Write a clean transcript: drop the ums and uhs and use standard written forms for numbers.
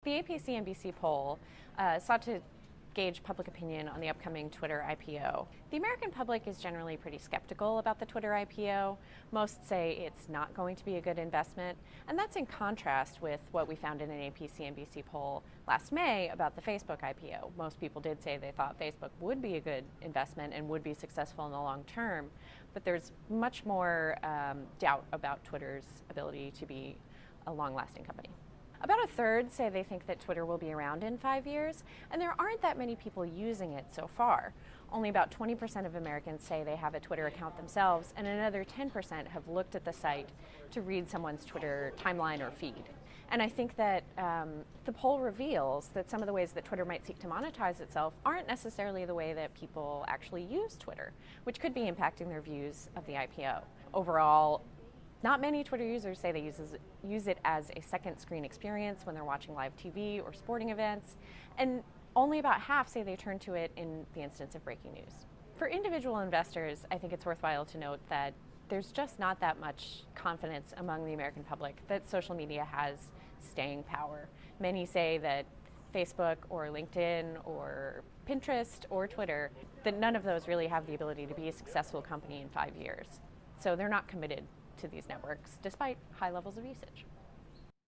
The AP-CNBC poll sought to gauge public opinion on the upcoming Twitter IPO. The American public is generally pretty skeptical about the Twitter IPO. Most say it's not going to be a good investment, and that's in contrast with what we found in an AP-CNBC poll last May about the Facebook IPO. Most people did say they thought Facebook would be a good investment and would be successful in the long term, but there's much more doubt about Twitter's ability to be a long-lasting company. About a third say they think that Twitter will be around in 5 years, and there aren't that many people using it so far. Only about 20% of Americans say they have a Twitter account themselves, and another 10% have looked at the site to read someone's Twitter timeline or feed. And I think that the poll reveals that some of the ways that Twitter might seek to monetize itself aren't necessarily the way that people actually use Twitter, which could be impacting their views of the IPO. Overall, not many Twitter users say they use it as a second screen experience when they're watching live TV or sporting events, and only about half say they turn to it in the instance of breaking news. For individual investors, I think it's worthwhile to note that there's just not that much confidence among the American public that social media has staying power. Many say that Facebook or LinkedIn or Pinterest or Twitter, that none of those really have the ability to be a successful company in 5 years. So they're not committed to these networks, despite high levels of usage.